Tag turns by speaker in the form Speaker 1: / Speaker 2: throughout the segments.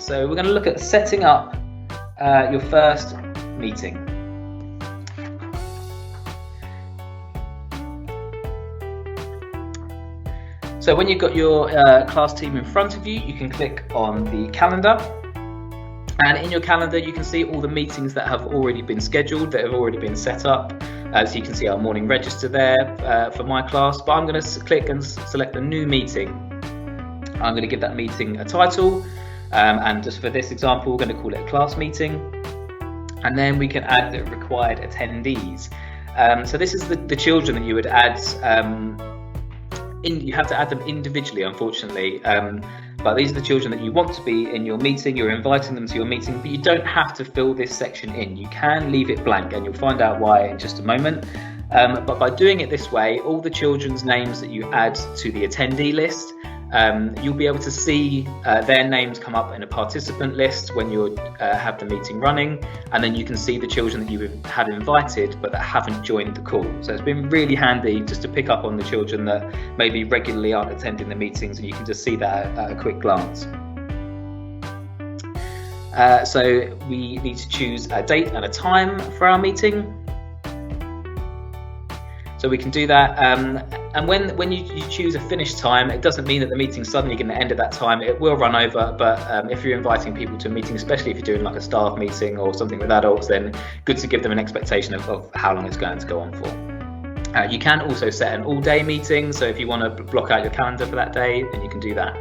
Speaker 1: So we're going to look at setting up your first meeting. So when you've got your class team in front of you, you can click on the calendar. And in your calendar, you can see all the meetings that have already been scheduled, that have already been set up. So you can see our morning register there for my class. But I'm going to click and select a new meeting. I'm going to give that meeting a title. And just for this example, we're going to call it a class meeting. And then we can add the required attendees. So this is the children that you would add. You have to add them individually, unfortunately, but these are the children that you want to be in your meeting. You're inviting them to your meeting, but you don't have to fill this section in. You can leave it blank, and you'll find out why in just a moment. But by doing it this way, all the children's names that you add to the attendee list, you'll be able to see their names come up in a participant list when you have the meeting running, and then you can see the children that you have invited but that haven't joined the call. So it's been really handy just to pick up on the children that maybe regularly aren't attending the meetings, and you can just see that at a quick glance. So we need to choose a date and a time for our meeting. So we can do that, and when you choose a finish time, it doesn't mean that the meeting's suddenly going to end at that time. It will run over, but if you're inviting people to a meeting, especially if you're doing like a staff meeting or something with adults, then good to give them an expectation of how long it's going to go on for. You can also set an all-day meeting, so if you want to block out your calendar for that day, then you can do that.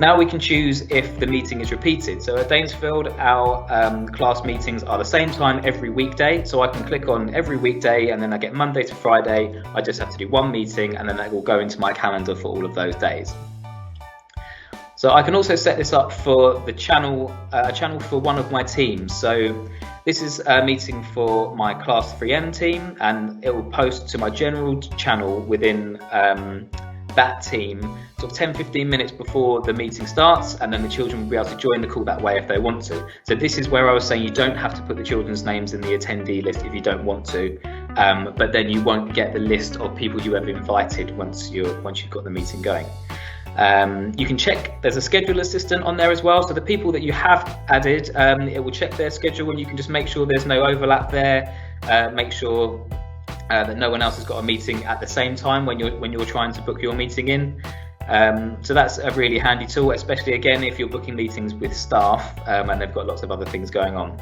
Speaker 1: Now we can choose if the meeting is repeated. So at Danesfield, our class meetings are the same time every weekday. So I can click on every weekday, and then I get Monday to Friday. I just have to do one meeting, and then that will go into my calendar for all of those days. So I can also set this up for the channel, a channel for one of my teams. So this is a meeting for my Class 3M team, and it will post to my general channel within that team sort of 10-15 minutes before the meeting starts, and then the children will be able to join the call that way if they want to. So this is where I was saying you don't have to put the children's names in the attendee list if you don't want to, but then you won't get the list of people you have invited once you've got the meeting going. You can check, there's a schedule assistant on there as well, so the people that you have added, it will check their schedule, and you can just make sure there's no overlap there, make sure that no one else has got a meeting at the same time when you're trying to book your meeting in. So that's a really handy tool, especially again if you're booking meetings with staff and they've got lots of other things going on.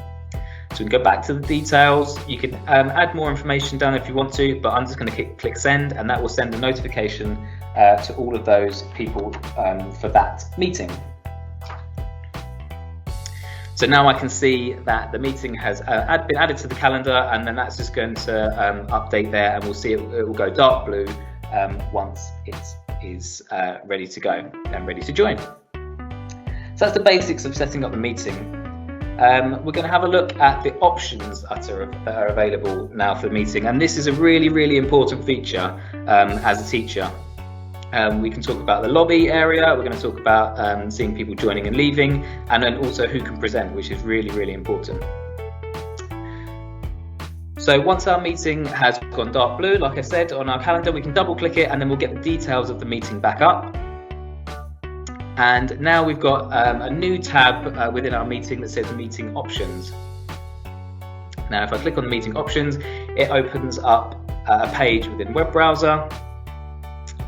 Speaker 1: So we can go back to the details. You can add more information down if you want to, but I'm just going to click send, and that will send a notification to all of those people for that meeting. So now I can see that the meeting has been added to the calendar, and then that's just going to update there, and we'll see it will go dark blue once it is ready to go and ready to join. So that's the basics of setting up the meeting. We're going to have a look at the options that are available now for the meeting, and this is a really, really important feature as a teacher. We can talk about the lobby area, we're going to talk about seeing people joining and leaving, and then also who can present, which is really, really important. So once our meeting has gone dark blue, like I said, on our calendar, we can double click it, and then we'll get the details of the meeting back up. And now we've got a new tab within our meeting that says meeting options. Now if I click on the meeting options, it opens up a page within web browser,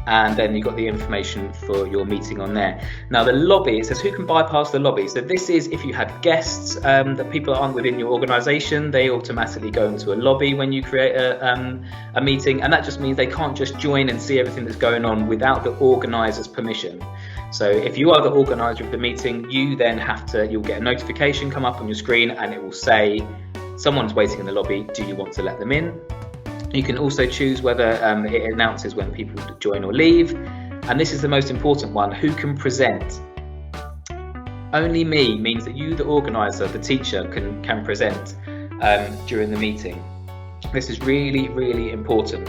Speaker 1: and then you've got the information for your meeting on there. Now the lobby, it says who can bypass the lobby. So this is if you have guests that people aren't within your organisation, they automatically go into a lobby when you create a meeting, and that just means they can't just join and see everything that's going on without the organiser's permission. So if you are the organiser of the meeting, you'll get a notification come up on your screen, and it will say someone's waiting in the lobby, do you want to let them in? You can also choose whether it announces when people join or leave, and this is the most important one, who can present. Only me means that you, the organiser, the teacher, can present during the meeting. This is really, really important.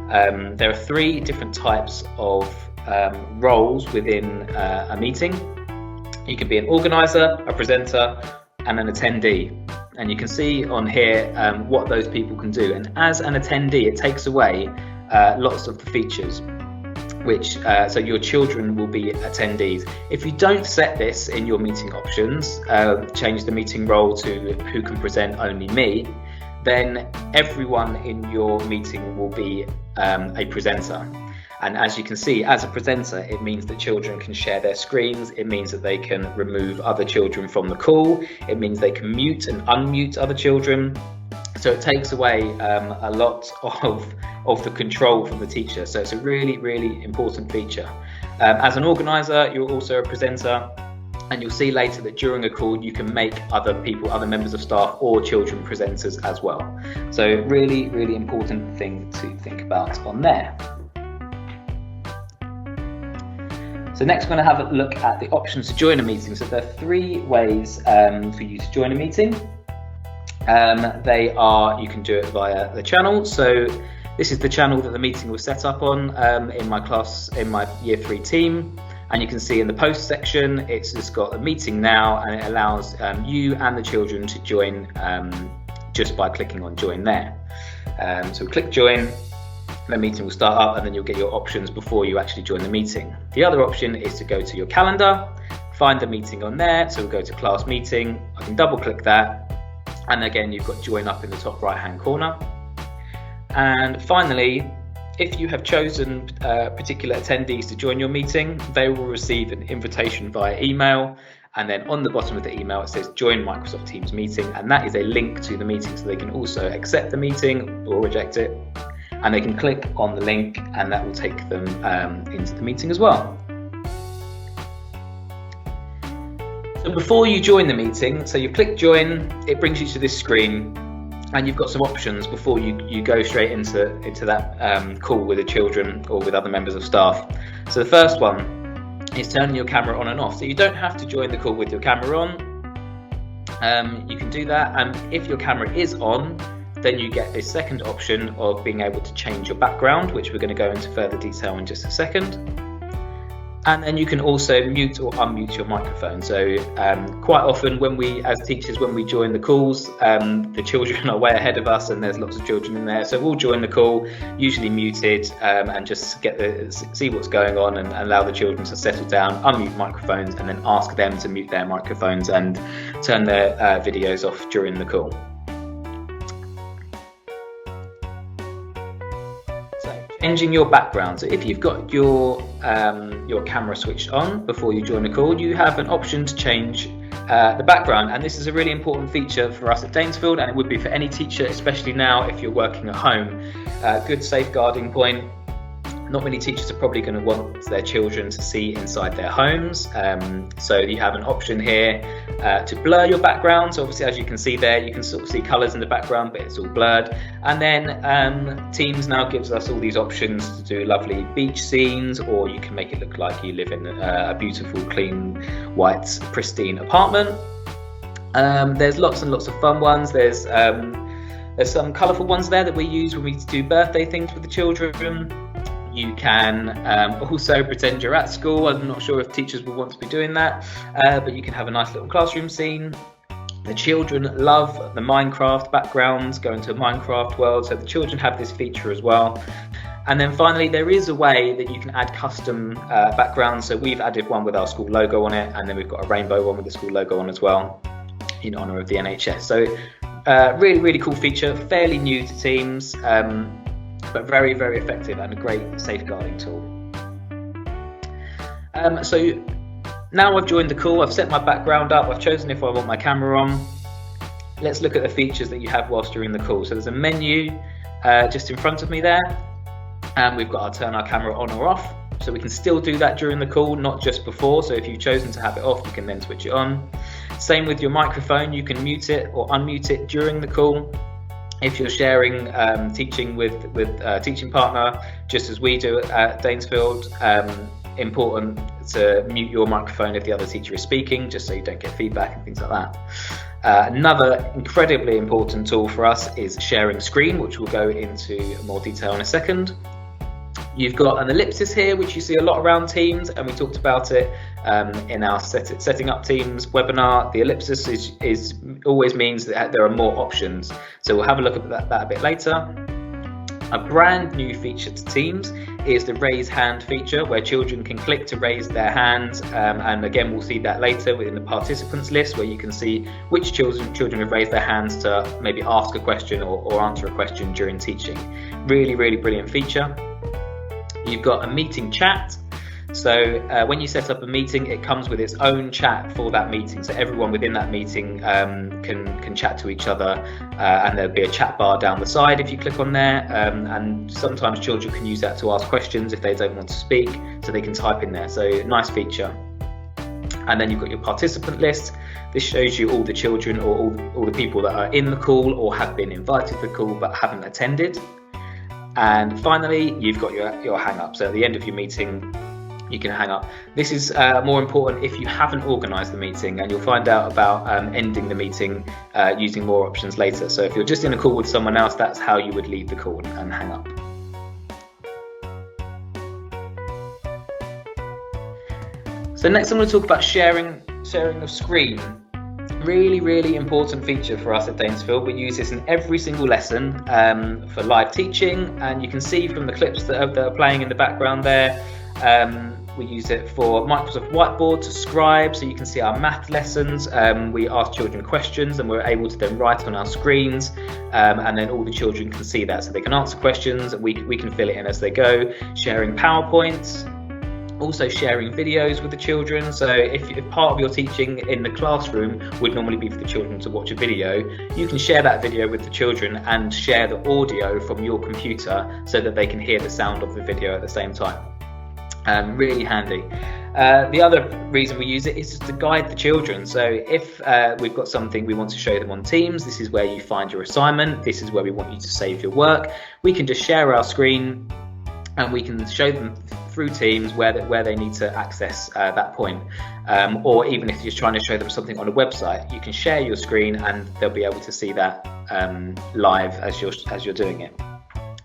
Speaker 1: There are 3 different types of roles within a meeting. You can be an organiser, a presenter, and an attendee. And you can see on here what those people can do. And as an attendee, it takes away lots of the features. which so your children will be attendees. If you don't set this in your meeting options, change the meeting role to who can present only me, then everyone in your meeting will be a presenter. And as you can see, as a presenter, it means that children can share their screens. It means that they can remove other children from the call. It means they can mute and unmute other children. So it takes away a lot of the control from the teacher. So it's a really, really important feature. As an organizer, you're also a presenter, and you'll see later that during a call, you can make other people, other members of staff or children presenters as well. So really, really important thing to think about on there. So next we're going to have a look at the options to join a meeting. So there are 3 ways for you to join a meeting. They are, you can do it via the channel. So this is the channel that the meeting was set up on in my class, in my Year 3 team. And you can see in the post section, it's just got a meeting now, and it allows you and the children to join just by clicking on join there. So click join. The meeting will start up, and then you'll get your options before you actually join the meeting. The other option is to go to your calendar, find the meeting on there. So we'll go to class meeting. I can double click that, and again you've got join up in the top right hand corner. And finally, if you have chosen particular attendees to join your meeting, they will receive an invitation via email, and then on the bottom of the email it says join Microsoft Teams meeting, and that is a link to the meeting, so they can also accept the meeting or reject it. And they can click on the link, and that will take them into the meeting as well. So before you join the meeting, so you click join, it brings you to this screen, and you've got some options before you go straight into that call with the children or with other members of staff. So the first one is turning your camera on and off. So you don't have to join the call with your camera on. You can do that, and if your camera is on, then you get a second option of being able to change your background, which we're going to go into further detail in just a second. And then you can also mute or unmute your microphone. So quite often when we, as teachers, when we join the calls, the children are way ahead of us, and there's lots of children in there. So we'll join the call, usually muted, and just see what's going on, and allow the children to settle down, unmute microphones, and then ask them to mute their microphones and turn their videos off during the call. Changing your background. So if you've got your camera switched on before you join a call, you have an option to change the background, and this is a really important feature for us at Danesfield, and it would be for any teacher, especially now if you're working at home. Good safeguarding point. Not many teachers are probably going to want their children to see inside their homes, so you have an option here to blur your background. So obviously, as you can see there, you can sort of see colours in the background, but it's all blurred. And then Teams now gives us all these options to do lovely beach scenes, or you can make it look like you live in a beautiful, clean, white, pristine apartment. There's lots and lots of fun ones. There's some colourful ones there that we use when we do birthday things with the children. You can also pretend you're at school. I'm not sure if teachers will want to be doing that, but you can have a nice little classroom scene. The children love the Minecraft backgrounds, go into a Minecraft world, so the children have this feature as well. And then finally, there is a way that you can add custom backgrounds. So we've added one with our school logo on it, and then we've got a rainbow one with the school logo on as well, in honour of the NHS. So really, really cool feature, fairly new to Teams. But very, very effective and a great safeguarding tool. So now I've joined the call, I've set my background up, I've chosen if I want my camera on. Let's look at the features that you have whilst you're in the call. So there's a menu just in front of me there, and we've got turn our camera on or off. So we can still do that during the call, not just before. So if you've chosen to have it off, you can then switch it on. Same with your microphone, you can mute it or unmute it during the call. If you're sharing teaching with a teaching partner, just as we do at Danesfield, important to mute your microphone if the other teacher is speaking, just so you don't get feedback and things like that. Another incredibly important tool for us is sharing screen, which we'll go into more detail in a second. You've got an ellipsis here, which you see a lot around Teams, and we talked about it in our setting up Teams webinar. The ellipsis always means that there are more options. So we'll have a look at that a bit later. A brand new feature to Teams is the raise hand feature, where children can click to raise their hands, and again we'll see that later within the participants list, where you can see which children have raised their hands to maybe ask a question or answer a question during teaching. Really brilliant feature. You've got a meeting chat. So when you set up a meeting, it comes with its own chat for that meeting. So everyone within that meeting can chat to each other, and there'll be a chat bar down the side if you click on there. And sometimes children can use that to ask questions if they don't want to speak, so they can type in there. So nice feature. And then you've got your participant list. This shows you all the children or all the people that are in the call or have been invited to the call but haven't attended. And finally, you've got your hang up. So at the end of your meeting, you can hang up. This is more important if you haven't organised the meeting, and you'll find out about ending the meeting using more options later. So if you're just in a call with someone else, that's how you would leave the call and hang up. So next I'm going to talk about sharing of screen. Really important feature for us at Danesfield. We use this in every single lesson for live teaching, and you can see from the clips that are playing in the background there. We use it for Microsoft Whiteboard to scribe, so you can see our math lessons. We ask children questions and we're able to then write on our screens, and then all the children can see that, so they can answer questions and we can fill it in as they go. Sharing PowerPoints, also sharing videos with the children. So if part of your teaching in the classroom would normally be for the children to watch a video, you can share that video with the children and share the audio from your computer so that they can hear the sound of the video at the same time. Really handy. The other reason we use it is just to guide the children. So if we've got something we want to show them on Teams, this is where you find your assignment, this is where we want you to save your work, we can just share our screen and we can show them through Teams where they need to access that point. Or even if you're trying to show them something on a website, you can share your screen and they'll be able to see that live as you're doing it.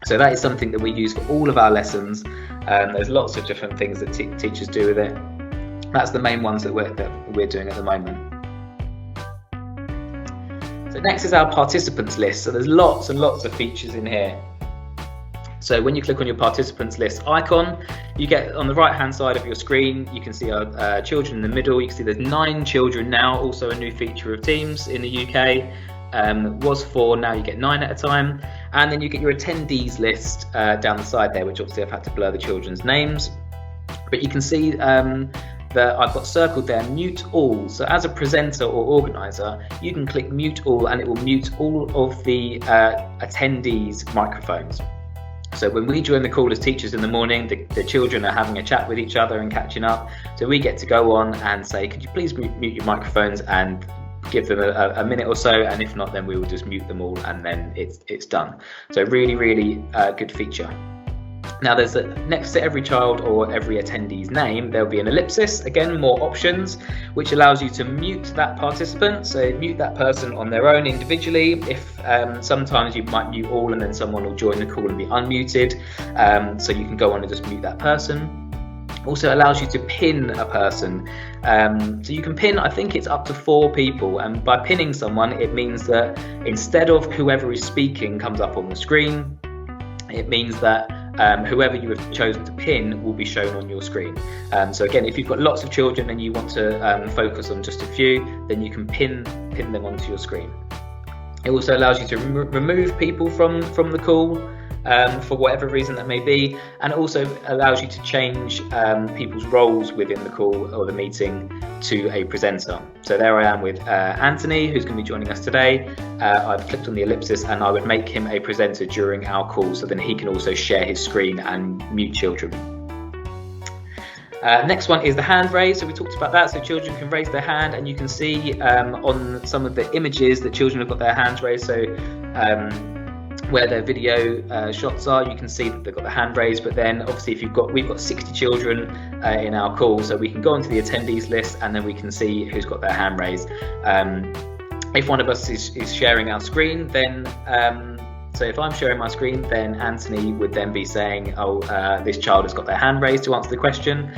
Speaker 1: So that is something that we use for all of our lessons. There's lots of different things that teachers do with it. That's the main ones that we're doing at the moment. So next is our participants list. So there's lots and lots of features in here. So when you click on your participants list icon, you get on the right hand side of your screen, you can see our children in the middle. You can see there's 9 children now, also a new feature of Teams in the UK. Was 4, now you get 9 at a time. And then you get your attendees list down the side there, which obviously I've had to blur the children's names. But you can see that I've got circled there, mute all. So as a presenter or organizer, you can click mute all and it will mute all of the attendees' microphones. So when we join the call as teachers in the morning, the children are having a chat with each other and catching up. So we get to go on and say, could you please mute your microphones, and give them a minute or so, and if not, then we will just mute them all and then it's done. So really good feature. Now there's next to every child or every attendee's name, there'll be an ellipsis. Again, more options, which allows you to mute that participant. So mute that person on their own individually. If sometimes you might mute all and then someone will join the call and be unmuted. So you can go on and just mute that person. Also allows you to pin a person. So you can pin, I think it's up to 4 people, and by pinning someone, it means that instead of whoever is speaking comes up on the screen, it means that whoever you have chosen to pin will be shown on your screen. So again, if you've got lots of children and you want to focus on just a few, then you can pin them onto your screen. It also allows you to remove people from the call, for whatever reason that may be, and also allows you to change people's roles within the call or the meeting to a presenter. So there I am with Anthony, who's going to be joining us today. I've clicked on the ellipsis and I would make him a presenter during our call, so then he can also share his screen and mute children. Next one is the hand raise. So we talked about that. So children can raise their hand, and you can see on some of the images that children have got their hands raised. So where their video shots are, you can see that they've got the hand raised. But then obviously we've got 60 children in our call, so we can go onto the attendees list and then we can see who's got their hand raised. If one of us is sharing our screen, then so if I'm sharing my screen, then Anthony would then be saying, this child has got their hand raised to answer the question.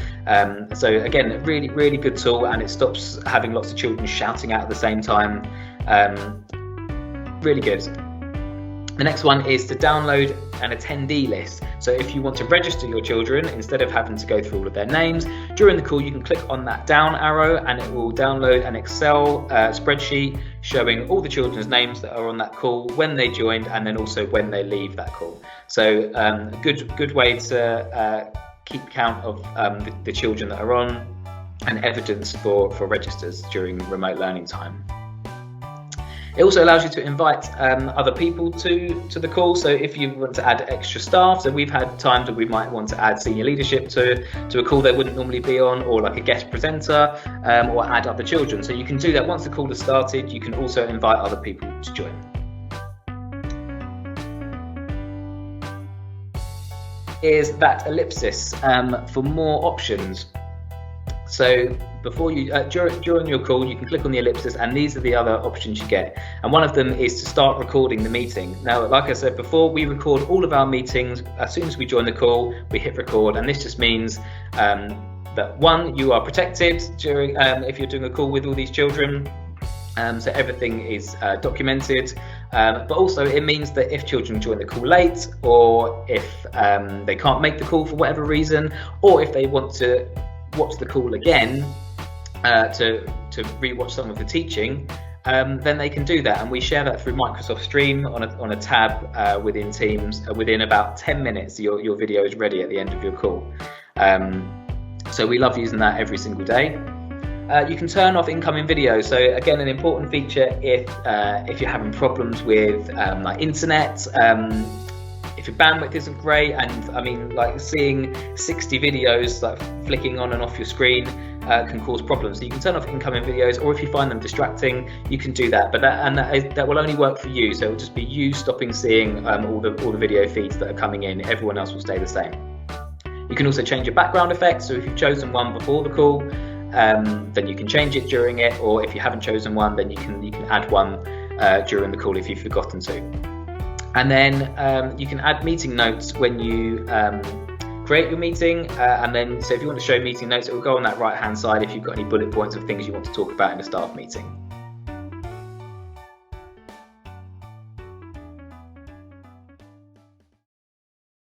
Speaker 1: So again, a really good tool, and it stops having lots of children shouting out at the same time. Really good. The next one is to download an attendee list. So if you want to register your children, instead of having to go through all of their names, during the call you can click on that down arrow and it will download an Excel spreadsheet showing all the children's names that are on that call, when they joined, and then also when they leave that call. So a good way to keep count of the children that are on, and evidence for registers during remote learning time. It also allows you to invite other people to the call. So if you want to add extra staff, so we've had times where we might want to add senior leadership to a call they wouldn't normally be on, or like a guest presenter, or add other children. So you can do that once the call has started. You can also invite other people to join. Is that ellipsis for more options. So before you during your call, you can click on the ellipsis, and these are the other options you get. And one of them is to start recording the meeting. Now, like I said before, we record all of our meetings as soon as we join the call. We hit record, and this just means that one, you are protected during if you're doing a call with all these children. So everything is documented, but also it means that if children join the call late, or if they can't make the call for whatever reason, or if they want to watch the call again to rewatch some of the teaching, then they can do that, and we share that through Microsoft Stream on a tab within Teams. Within about 10 minutes, your video is ready at the end of your call. So we love using that every single day. You can turn off incoming video. So again, an important feature if you're having problems with like internet. If your bandwidth isn't great, and I mean, like seeing 60 videos like flicking on and off your screen can cause problems. So you can turn off incoming videos, or if you find them distracting, you can do that. But that will only work for you. So it will just be you stopping seeing all the video feeds that are coming in. Everyone else will stay the same. You can also change your background effects. So if you've chosen one before the call, then you can change it during it. Or if you haven't chosen one, then you can add one during the call if you've forgotten to. And then you can add meeting notes when you create your meeting, and then so if you want to show meeting notes, it will go on that right hand side if you've got any bullet points of things you want to talk about in a staff meeting.